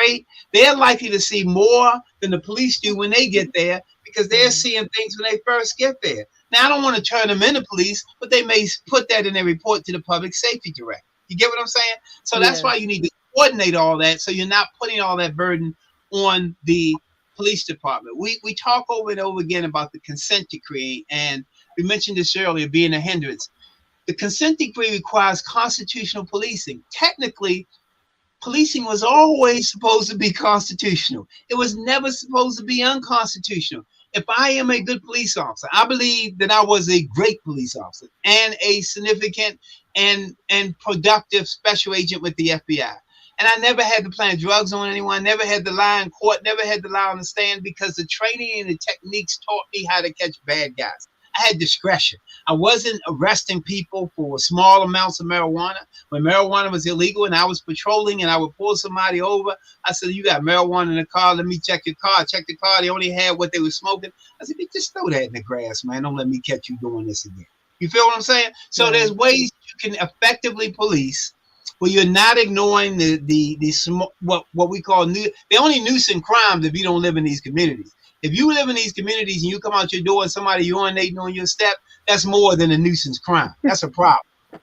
rate, they're likely to see more than the police do when they get there because they're seeing things when they first get there. Now, I don't want to turn them into police, but they may put that in their report to the public safety director. You get what I'm saying? So that's why you need to coordinate all that so you're not putting all that burden on the police department. We talk over and over again about the consent decree, and we mentioned this earlier, being a hindrance. The consent decree requires constitutional policing. Technically, policing was always supposed to be constitutional. It was never supposed to be unconstitutional. If I am a good police officer, I believe that I was a great police officer and a significant and productive special agent with the FBI. And I never had to plant drugs on anyone, never had to lie in court, never had to lie on the stand because the training and the techniques taught me how to catch bad guys. I had discretion. I wasn't arresting people for small amounts of marijuana. When marijuana was illegal and I was patrolling and I would pull somebody over, I said, you got marijuana in the car, let me check your car. Check the car, they only had what they were smoking. I said, just throw that in the grass, man. Don't let me catch you doing this again. You feel what I'm saying? So there's ways you can effectively police where you're not ignoring what we call the only nuisance crimes if you don't live in these communities. If you live in these communities and you come out your door and somebody urinating on your step, that's more than a nuisance crime. That's a problem.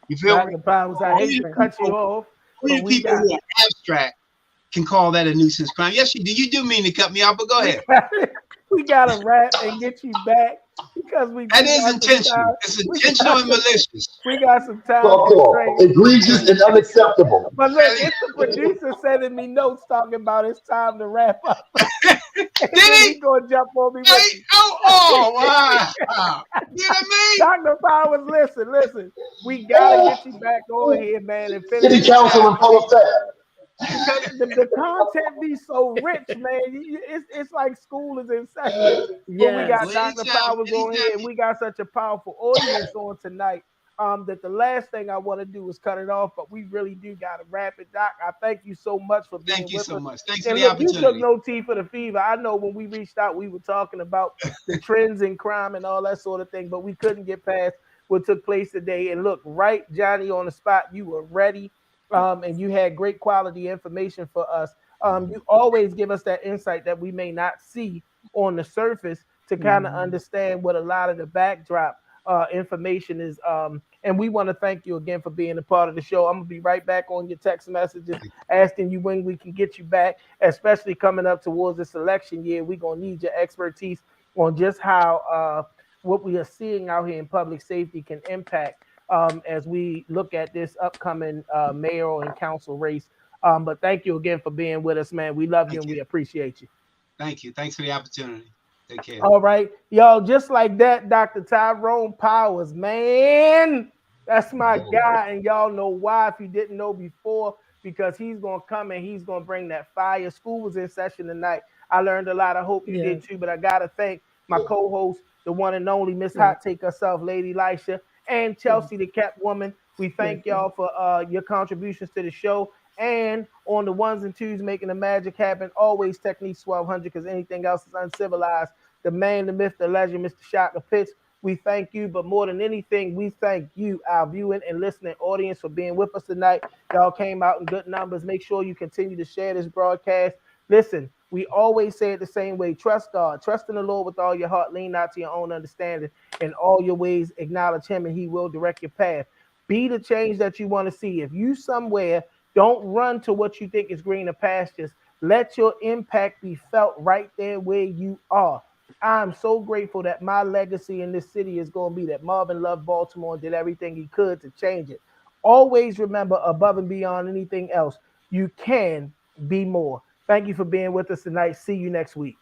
You feel me? I hate to cut you off. Only people who are abstract can call that a nuisance crime. Yes, you do mean to cut me off, but go ahead. We gotta rap and get you back because that is intentional. It's intentional and malicious. We got some time. Egregious and unacceptable. But look, it's the producer sending me notes talking about it's time to wrap up. He's gonna jump on me. Wow. You know what I mean? Dr. Powers, listen. We gotta get you back on here, man. And finish. City Council and full of that. Because the content be so rich, man. It's like school is in session. Yeah. We got Dr. Powers on here, and we got such a powerful audience on tonight. That the last thing I want to do is cut it off, but we really do got to wrap it, Doc. I thank you so much for being with us. Thank you so much. Thanks and for the opportunity. You took no tea for the fever. I know when we reached out, we were talking about the trends in crime and all that sort of thing, but we couldn't get past what took place today. And look, right, Johnny, on the spot, you were ready. And you had great quality information for us. You always give us that insight that we may not see on the surface to kind of understand what a lot of the backdrop information is. And we want to thank you again for being a part of the show. I'm going to be right back on your text messages asking you when we can get you back, especially coming up towards this election year. We're going to need your expertise on just how what we are seeing out here in public safety can impact as we look at this upcoming mayoral and council race. But thank you again for being with us, man. We love you and we appreciate you. Thank you. Thanks for the opportunity. Take care. All right. Y'all, just like that, Dr. Tyrone Powers, man. That's my guy. And y'all know why if you didn't know before, because he's going to come and he's going to bring that fire. School was in session tonight. I learned a lot. I hope you did too. But I got to thank my co-host, the one and only Miss Hot Take herself, Lady Lisha, and Chelsea, the Thekeptwoman. We thank y'all for your contributions to the show. And on the ones and twos, making the magic happen, always Techniques 1200, because anything else is uncivilized. The man, the myth, the legend, Mr. Shaka Pitts, we thank you. But more than anything, we thank you, our viewing and listening audience, for being with us tonight. Y'all came out in good numbers. Make sure you continue to share this broadcast. Listen, we always say it the same way. Trust God. Trust in the Lord with all your heart. Lean not to your own understanding. In all your ways, acknowledge him, and he will direct your path. Be the change that you want to see. If you somewhere, don't run to what you think is greener pastures. Let your impact be felt right there where you are. I'm so grateful that my legacy in this city is going to be that Marvin loved Baltimore and did everything he could to change it. Always remember, above and beyond anything else, you can be more. Thank you for being with us tonight. See you next week.